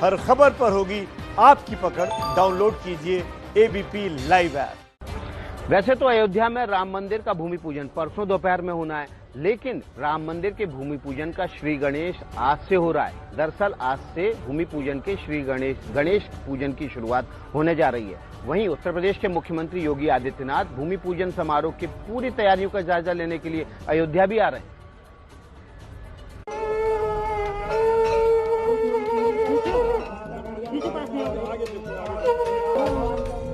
हर खबर पर होगी आपकी पकड़। डाउनलोड कीजिए एबीपी लाइव ऐप। वैसे तो अयोध्या में राम मंदिर का भूमि पूजन परसों दोपहर में होना है, लेकिन राम मंदिर के भूमि पूजन का श्री गणेश आज से हो रहा है। दरअसल आज से भूमि पूजन के श्री गणेश पूजन की शुरुआत होने जा रही है। वहीं उत्तर प्रदेश के मुख्यमंत्री योगी आदित्यनाथ भूमि पूजन समारोह की पूरी तैयारियों का जायजा लेने के लिए अयोध्या भी आ रहे हैं।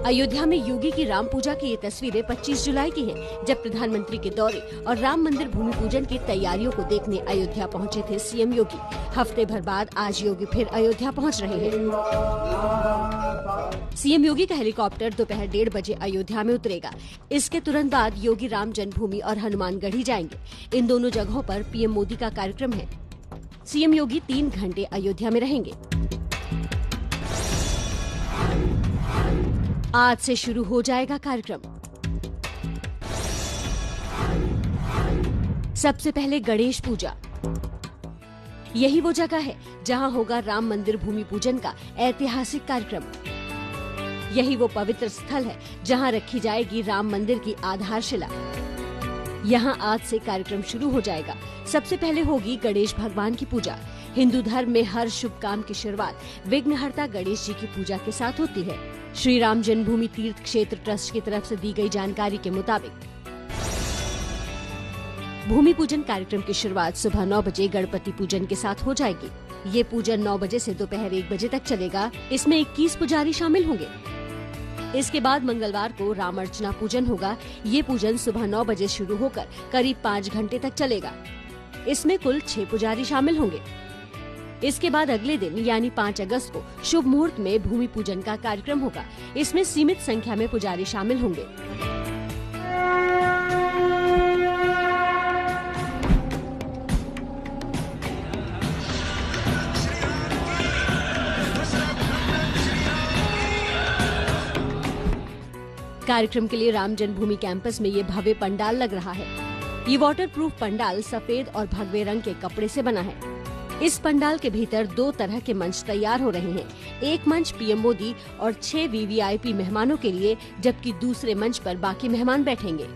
अयोध्या में योगी की राम पूजा की ये तस्वीरें 25 जुलाई की हैं, जब प्रधानमंत्री के दौरे और राम मंदिर भूमि पूजन की तैयारियों को देखने अयोध्या पहुंचे थे सीएम योगी। हफ्ते भर बाद आज योगी फिर अयोध्या पहुंच रहे हैं। सीएम योगी का हेलीकॉप्टर दोपहर 1:30 बजे अयोध्या में उतरेगा। इसके तुरंत बाद योगी राम जन्मभूमि और हनुमानगढ़ी जाएंगे। इन दोनों जगहों पर पीएम मोदी का कार्यक्रम है। सीएम योगी 3 घंटे अयोध्या में रहेंगे। आज से शुरू हो जाएगा कार्यक्रम। सबसे पहले गणेश पूजा। यही वो जगह है जहां होगा राम मंदिर भूमि पूजन का ऐतिहासिक कार्यक्रम। यही वो पवित्र स्थल है जहां रखी जाएगी राम मंदिर की आधारशिला। यहां आज से कार्यक्रम शुरू हो जाएगा। सबसे पहले होगी गणेश भगवान की पूजा। हिंदू धर्म में हर शुभ काम की शुरुआत विघ्नहर्ता गणेश जी की पूजा के साथ होती है। श्री राम जन्मभूमि तीर्थ क्षेत्र ट्रस्ट की तरफ से दी गई जानकारी के मुताबिक भूमि पूजन कार्यक्रम की शुरुआत सुबह 9 बजे गणपति पूजन के साथ हो जाएगी। ये पूजन 9 बजे से दोपहर 1 बजे तक चलेगा। इसमें 21 पुजारी शामिल होंगे। इसके बाद मंगलवार को राम अर्चना पूजन होगा। ये पूजन सुबह 9 बजे शुरू होकर करीब 5 घंटे तक चलेगा। इसमें कुल 6 पुजारी शामिल होंगे। इसके बाद अगले दिन यानी 5 अगस्त को शुभ मुहूर्त में भूमि पूजन का कार्यक्रम होगा। इसमें सीमित संख्या में पुजारी शामिल होंगे। कार्यक्रम के लिए राम जन्मभूमि कैंपस में ये भव्य पंडाल लग रहा है। ये वाटर प्रूफ पंडाल सफेद और भगवे रंग के कपड़े से बना है। इस पंडाल के भीतर 2 तरह के मंच तैयार हो रहे हैं। एक मंच पीएम मोदी और 6 वीवीआईपी मेहमानों के लिए, जबकि दूसरे मंच पर बाकी मेहमान बैठेंगे।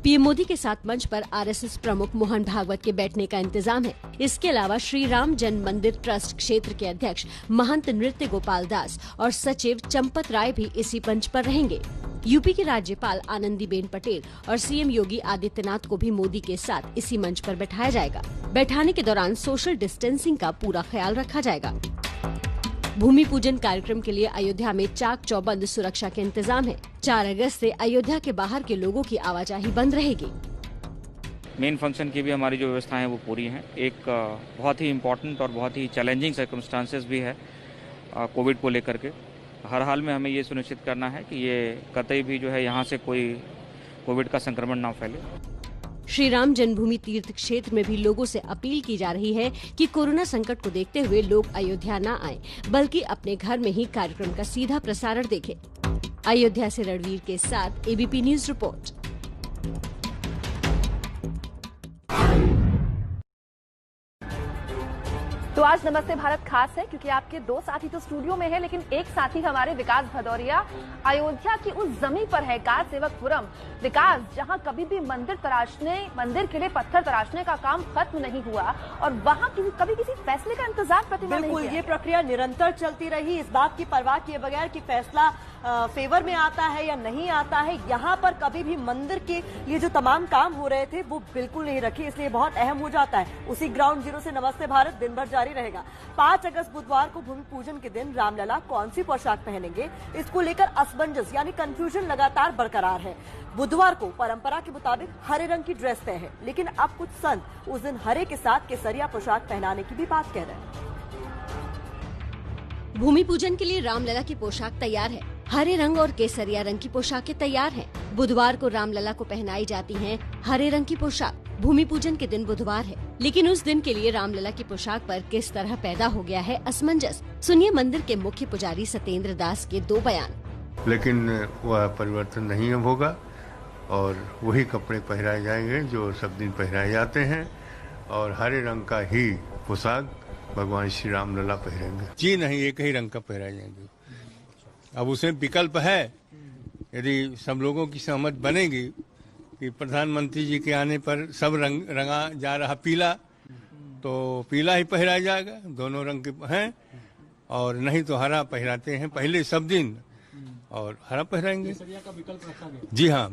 पीएम मोदी के साथ मंच पर आरएसएस प्रमुख मोहन भागवत के बैठने का इंतजाम है। इसके अलावा श्री राम जन्म मंदिर ट्रस्ट क्षेत्र के अध्यक्ष महंत नृत्य गोपाल दास और सचिव चंपत राय भी इसी मंच पर रहेंगे। यूपी की राज्यपाल आनंदीबेन पटेल और सीएम योगी आदित्यनाथ को भी मोदी के साथ इसी मंच पर बैठाया जाएगा। बैठाने के दौरान सोशल डिस्टेंसिंग का पूरा ख्याल रखा जाएगा। भूमि पूजन कार्यक्रम के लिए अयोध्या में चाक चौबंद सुरक्षा के इंतजाम है। 4 अगस्त से अयोध्या के बाहर के लोगों की आवाजाही बंद रहेगी। मेन फंक्शन की भी हमारी जो व्यवस्थाएं हैं वो पूरी हैं। एक बहुत ही इम्पोर्टेंट और बहुत ही चैलेंजिंग सर्कमस्टांसेस भी है कोविड को लेकर के। हर हाल में हमें ये सुनिश्चित करना है कि ये कतई भी जो है यहाँ से कोई कोविड का संक्रमण ना फैले। श्री राम जन्मभूमि तीर्थ क्षेत्र में भी लोगों से अपील की जा रही है कि कोरोना संकट को देखते हुए लोग अयोध्या न आएं, बल्कि अपने घर में ही कार्यक्रम का सीधा प्रसारण देखें। अयोध्या से रणवीर के साथ एबीपी न्यूज रिपोर्ट। तो आज नमस्ते भारत खास है क्योंकि आपके 2 साथी तो स्टूडियो में है, लेकिन एक साथी हमारे विकास भदौरिया अयोध्या की उस जमीन पर है, कार सेवकपुरम। विकास, जहां कभी भी मंदिर के लिए पत्थर तराशने का काम खत्म नहीं हुआ और वहां कभी किसी फैसले का इंतजार प्रतिमा नहीं किया। बिल्कुल, ये प्रक्रिया निरंतर चलती रही, इस बात की परवाह किए बगैर कि फैसला फेवर में आता है या नहीं आता है। यहाँ पर कभी भी मंदिर के लिए जो तमाम काम हो रहे थे वो बिल्कुल नहीं रखे, इसलिए बहुत अहम हो जाता है। उसी ग्राउंड जीरो से नमस्ते भारत दिन भर जारी रहेगा। 5 अगस्त बुधवार को भूमि पूजन के दिन रामलला कौन सी पोशाक पहनेंगे, इसको लेकर असमंजस यानी कंफ्यूजन लगातार बरकरार है। बुधवार को परंपरा के मुताबिक हरे रंग की ड्रेस तय है, लेकिन अब कुछ संत उस दिन हरे के साथ केसरिया पोशाक पहनाने की भी बात कह रहे हैं। भूमि पूजन के लिए रामलला की पोशाक तैयार है। हरे रंग और केसरिया रंग की पोशाकें तैयार हैं। बुधवार को रामलला को पहनाई जाती हैं हरे रंग की पोशाक। भूमि पूजन के दिन बुधवार है, लेकिन उस दिन के लिए रामलला की पोशाक पर किस तरह पैदा हो गया है असमंजस। सुनिए मंदिर के मुख्य पुजारी सत्येंद्र दास के 2 बयान। लेकिन वह परिवर्तन नहीं होगा और वही कपड़े पहनाए जाएंगे जो सब दिन पहनाए जाते हैं और हरे रंग का ही पोशाक भगवान श्री राम लला पहरेंगे। जी नहीं, एक ही रंग का पहराए जाएंगे। अब उसमें विकल्प है, यदि सब लोगों की सहमत बनेगी कि प्रधानमंत्री जी के आने पर सब रंगा जा रहा पीला, तो पीला ही पहराया जाएगा, दोनों रंग के हैं। और नहीं तो हरा पहराते हैं पहले सब दिन, और हरा पहराएंगे। का विकल्प रखा गया। जी हाँ।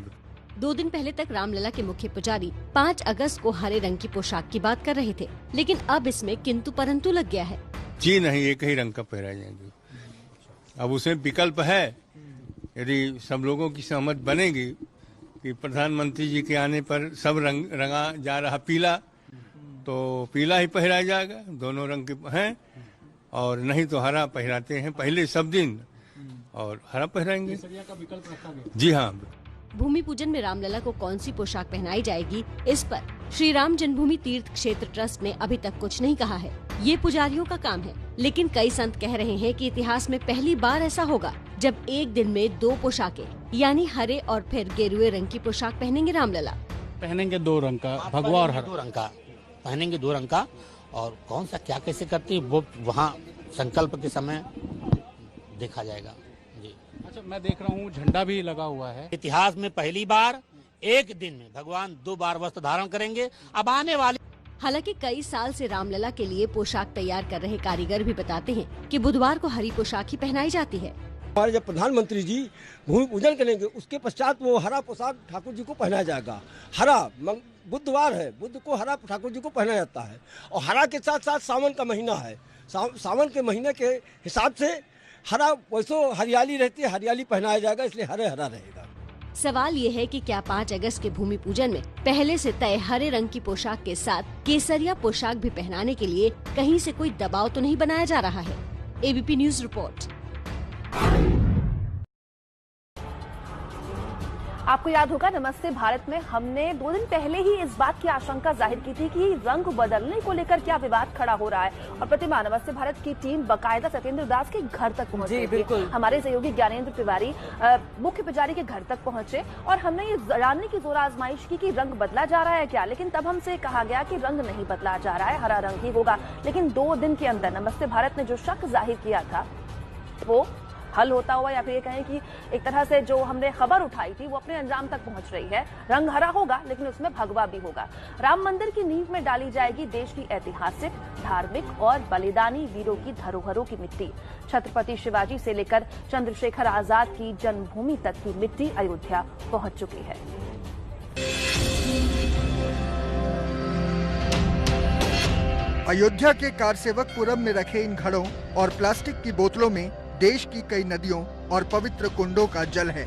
2 दिन पहले तक रामलला के मुख्य पुजारी 5 अगस्त को हरे रंग की पोशाक की बात कर रहे थे, लेकिन अब इसमें किंतु परंतु लग गया है। जी नहीं, एक ही रंग का पहराए जाएंगे। अब उसमें विकल्प है, यदि सब लोगों की सहमत बनेगी कि प्रधानमंत्री जी के आने पर सब रंगा जा रहा पीला, तो पीला ही पहराया जाएगा, दोनों रंग के हैं। और नहीं तो हरा पहराते हैं पहले सब दिन, और हरा पहराएंगे। का विकल्प रखा गया। जी हाँ। भूमि पूजन में रामलला को कौन सी पोशाक पहनाई जाएगी, इस पर श्री राम जन्मभूमि तीर्थ क्षेत्र ट्रस्ट ने अभी तक कुछ नहीं कहा है। ये पुजारियों का काम है, लेकिन कई संत कह रहे हैं कि इतिहास में पहली बार ऐसा होगा जब एक दिन में 2 पोशाकें, यानी हरे और फिर गेरुए रंग की पोशाक पहनेंगे रामलला। पहनेंगे 2 रंग का, भगवा और हरा 2 रंग का पहनेंगे, 2 रंग का। और कौन सा क्या कैसे करती है वो वहाँ संकल्प के समय देखा जाएगा। जी अच्छा, मैं देख रहा हूँ झंडा भी लगा हुआ है। इतिहास में पहली बार एक दिन में भगवान 2 बार वस्त्र धारण करेंगे। अब आने वाले हालांकि कई साल से रामलला के लिए पोशाक तैयार कर रहे कारीगर भी बताते हैं कि बुधवार को हरी पोशाक ही पहनाई जाती है। हमारे जब प्रधानमंत्री जी भूमि पूजन करेंगे, उसके पश्चात वो हरा पोशाक ठाकुर जी को पहनाया जाएगा। हरा बुधवार है, बुध को हरा ठाकुर जी को पहनाया जाता है। और हरा के साथ साथ सावन का महीना है, सावन के महीने के हिसाब से हरा, वैसे हरियाली रहती है, हरियाली पहनाया जाएगा, इसलिए हरा रहेगा। सवाल ये है कि क्या 5 अगस्त के भूमि पूजन में पहले से तय हरे रंग की पोशाक के साथ केसरिया पोशाक भी पहनाने के लिए कहीं से कोई दबाव तो नहीं बनाया जा रहा है। ABP news report. आपको याद होगा नमस्ते भारत में हमने 2 दिन पहले ही इस बात की आशंका जाहिर की थी कि रंग बदलने को लेकर क्या विवाद खड़ा हो रहा है। और प्रतिमा, नमस्ते भारत की टीम बकायदा सत्येंद्र दास के घर तक पहुंची। जी बिल्कुल। हमारे सहयोगी ज्ञानेंद्र तिवारी मुख्य पुजारी के घर तक पहुंचे और हमने ये जानने की जोर आजमाइश की कि रंग बदला जा रहा है क्या, लेकिन तब हमसे कहा गया कि रंग नहीं बदला जा रहा है, हरा रंग ही होगा। लेकिन 2 दिन के अंदर नमस्ते भारत ने जो शक जाहिर किया था वो हल होता हुआ, या फिर ये कहें कि एक तरह से जो हमने खबर उठाई थी वो अपने अंजाम तक पहुंच रही है। रंग हरा होगा, लेकिन उसमें भगवा भी होगा। राम मंदिर की नींव में डाली जाएगी देश की ऐतिहासिक, धार्मिक और बलिदानी वीरों की धरोहरों की मिट्टी। छत्रपति शिवाजी से लेकर चंद्रशेखर आजाद की जन्मभूमि तक की मिट्टी अयोध्या पहुंच चुकी है। अयोध्या के कारसेवकपुरम में रखे इन घड़ों और प्लास्टिक की बोतलों में देश की कई नदियों और पवित्र कुंडों का जल है।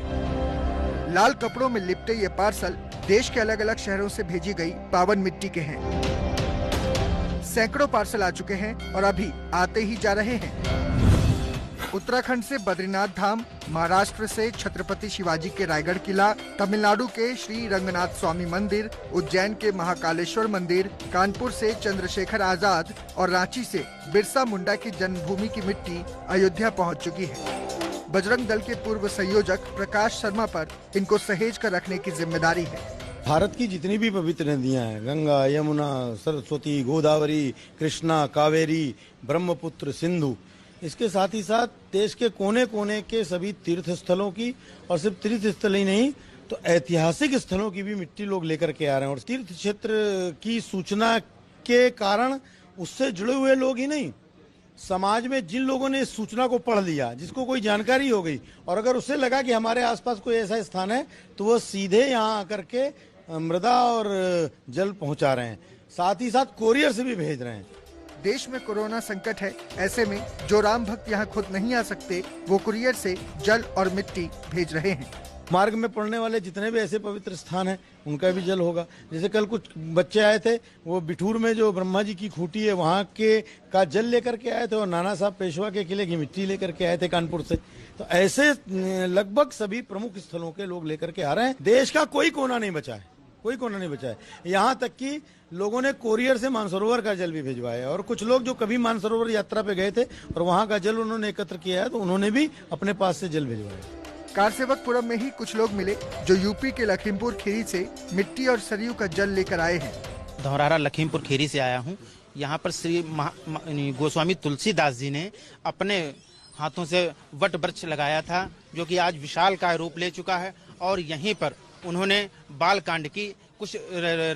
लाल कपड़ों में लिपटे ये पार्सल देश के अलग अलग शहरों से भेजी गई पावन मिट्टी के हैं। सैकड़ों पार्सल आ चुके हैं और अभी आते ही जा रहे हैं। उत्तराखंड से बद्रीनाथ धाम, महाराष्ट्र से छत्रपति शिवाजी के रायगढ़ किला, तमिलनाडु के श्री रंगनाथ स्वामी मंदिर, उज्जैन के महाकालेश्वर मंदिर, कानपुर से चंद्रशेखर आजाद और रांची से बिरसा मुंडा की जन्मभूमि की मिट्टी अयोध्या पहुंच चुकी है। बजरंग दल के पूर्व संयोजक प्रकाश शर्मा पर इनको सहेज कर रखने की जिम्मेदारी है। भारत की जितनी भी पवित्र नदियां हैं, गंगा, यमुना, सरस्वती, गोदावरी, कृष्णा, कावेरी, ब्रह्मपुत्र, सिंधु, इसके साथ ही साथ देश के कोने कोने के सभी तीर्थ स्थलों की, और सिर्फ तीर्थ स्थल ही नहीं तो ऐतिहासिक स्थलों की भी मिट्टी लोग लेकर के आ रहे हैं। और तीर्थ क्षेत्र की सूचना के कारण उससे जुड़े हुए लोग ही नहीं, समाज में जिन लोगों ने इस सूचना को पढ़ लिया, जिसको कोई जानकारी हो गई, और अगर उससे लगा कि हमारे आसपास कोई ऐसा स्थान है, तो वो सीधे यहाँ आकर के मृदा और जल पहुंचा रहे हैं। साथ ही साथ कोरियर से भी भेज रहे हैं। देश में कोरोना संकट है, ऐसे में जो राम भक्त यहाँ खुद नहीं आ सकते, वो कुरियर से जल और मिट्टी भेज रहे हैं। मार्ग में पड़ने वाले जितने भी ऐसे पवित्र स्थान हैं, उनका भी जल होगा। जैसे कल कुछ बच्चे आए थे, वो बिठूर में जो ब्रह्मा जी की खूटी है वहाँ के का जल लेकर के आए थे, और नाना साहब पेशवा के किले की मिट्टी लेकर के आए थे कानपुर से। तो ऐसे लगभग सभी प्रमुख स्थलों के लोग लेकर के आ रहे हैं। देश का कोई कोना नहीं बचा है, कोई कोना नहीं बचा है। यहाँ तक कि लोगों ने कोरियर से मानसरोवर का जल भी भिजवाया, और कुछ लोग जो कभी मानसरोवर यात्रा पे गए थे और वहाँ का जल उन्होंने एकत्र किया है, तो उन्होंने भी अपने पास से जल भिजवाया। कारसेवकपुरम में ही कुछ लोग मिले जो यूपी के लखीमपुर खीरी से मिट्टी और सरयू का जल लेकर आए हैं। धौरहरा लखीमपुर खीरी से आया हूँ। यहाँ पर श्री गोस्वामी तुलसीदास जी ने अपने हाथों से वट वृक्ष लगाया था, जो कि आज विशालकाय रूप ले चुका है। और यहीं पर उन्होंने बालकांड की कुछ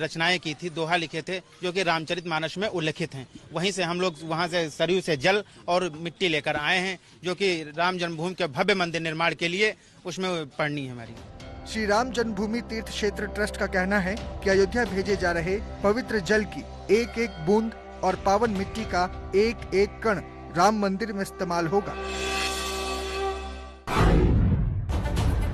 रचनाएं की थी, दोहा लिखे थे, जो कि रामचरितमानस में उल्लेखित हैं। वहीं से हम लोग वहां से सरयू से जल और मिट्टी लेकर आए हैं, जो कि राम जन्मभूमि के भव्य मंदिर निर्माण के लिए उसमें पड़नी है हमारी। श्री राम जन्मभूमि तीर्थ क्षेत्र ट्रस्ट का कहना है कि अयोध्या भेजे जा रहे पवित्र जल की एक एक बूंद और पावन मिट्टी का एक एक कण राम मंदिर में इस्तेमाल होगा।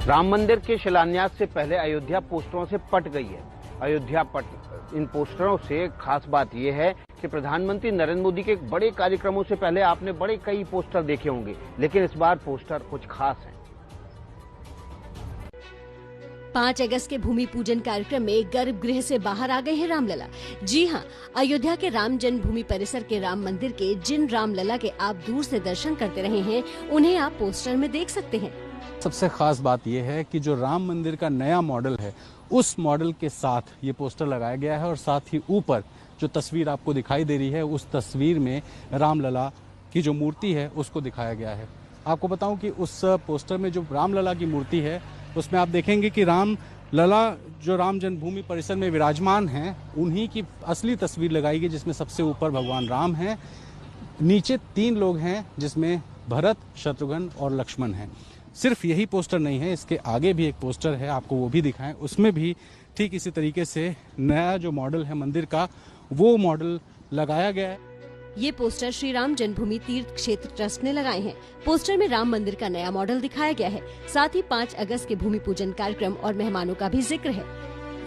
राम मंदिर के शिलान्यास से पहले अयोध्या पोस्टरों से पट गई है। अयोध्या पट इन पोस्टरों से खास बात यह है कि प्रधानमंत्री नरेंद्र मोदी के बड़े कार्यक्रमों से पहले आपने बड़े कई पोस्टर देखे होंगे, लेकिन इस बार पोस्टर कुछ खास हैं। 5 अगस्त के भूमि पूजन कार्यक्रम में गर्भगृह से बाहर आ गए हैं रामलला। जी हां, अयोध्या के राम जन्मभूमि परिसर के राम मंदिर के जिन रामलला के आप दूर से दर्शन करते रहे हैं, उन्हें आप पोस्टर में देख सकते हैं। सबसे खास बात यह है कि जो राम मंदिर का नया मॉडल है, उस मॉडल के साथ ये पोस्टर लगाया गया है और साथ ही ऊपर जो तस्वीर आपको दिखाई दे रही है, उस तस्वीर में रामलला की जो मूर्ति है उसको दिखाया गया है। आपको बताऊं कि उस पोस्टर में जो रामलला की मूर्ति है, उसमें आप देखेंगे कि रामलला जो राम जन्मभूमि परिसर में विराजमान हैं, उन्हीं की असली तस्वीर लगाई गई, जिसमें सबसे ऊपर भगवान राम हैं, नीचे 3 लोग हैं, जिसमें भरत, शत्रुघ्न और लक्ष्मण हैं। सिर्फ यही पोस्टर नहीं है, इसके आगे भी एक पोस्टर है, आपको वो भी दिखाएं। उसमें भी ठीक इसी तरीके से नया जो मॉडल है मंदिर का, वो मॉडल लगाया गया है। ये पोस्टर श्री राम जन्मभूमि तीर्थ क्षेत्र ट्रस्ट ने लगाए हैं। पोस्टर में राम मंदिर का नया मॉडल दिखाया गया है। साथ ही 5 अगस्त के भूमि पूजन कार्यक्रम और मेहमानों का भी जिक्र है।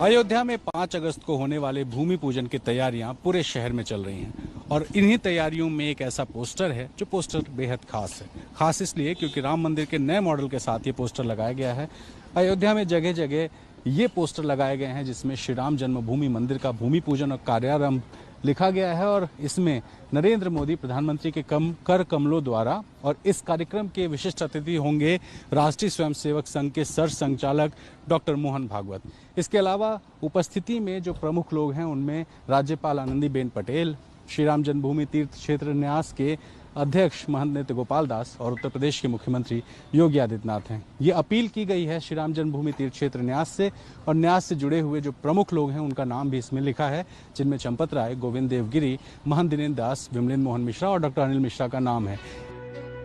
अयोध्या में 5 अगस्त को होने वाले भूमि पूजन की तैयारियां पूरे शहर में चल रही हैं और इन्हीं तैयारियों में एक ऐसा पोस्टर है जो पोस्टर बेहद खास है। खास इसलिए क्योंकि राम मंदिर के नए मॉडल के साथ ये पोस्टर लगाया गया है। अयोध्या में जगह जगह ये पोस्टर लगाए गए हैं, जिसमें श्री राम जन्मभूमि मंदिर का भूमि पूजन और कार्यारंभ लिखा गया है और इसमें नरेंद्र मोदी प्रधानमंत्री के कर कमलों द्वारा, और इस कार्यक्रम के विशिष्ट अतिथि होंगे राष्ट्रीय स्वयंसेवक संघ के सर संचालक डॉक्टर मोहन भागवत। इसके अलावा उपस्थिति में जो प्रमुख लोग हैं, उनमें राज्यपाल आनंदीबेन पटेल, श्री राम जन्मभूमि तीर्थ क्षेत्र न्यास के अध्यक्ष महंत नृत्य गोपाल दास और उत्तर प्रदेश के मुख्यमंत्री योगी आदित्यनाथ हैं। ये अपील की गई है श्री राम जन्मभूमि तीर्थ क्षेत्र न्यास से, और न्यास से जुड़े हुए जो प्रमुख लोग हैं उनका नाम भी इसमें लिखा है, जिनमें चंपत राय, गोविंद देवगिरी, महंत दिनेन्द्र दास, विमलेन्द्र मोहन मिश्रा और डॉक्टर अनिल मिश्रा का नाम है।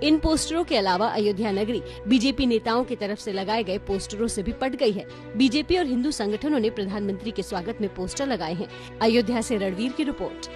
इन पोस्टरों के अलावा अयोध्या नगरी बीजेपी नेताओं की तरफ से लगाए गए पोस्टरों से भी पट गई है। बीजेपी और हिंदू संगठनों ने प्रधानमंत्री के स्वागत में पोस्टर लगाए हैं। अयोध्या से रणवीर की रिपोर्ट।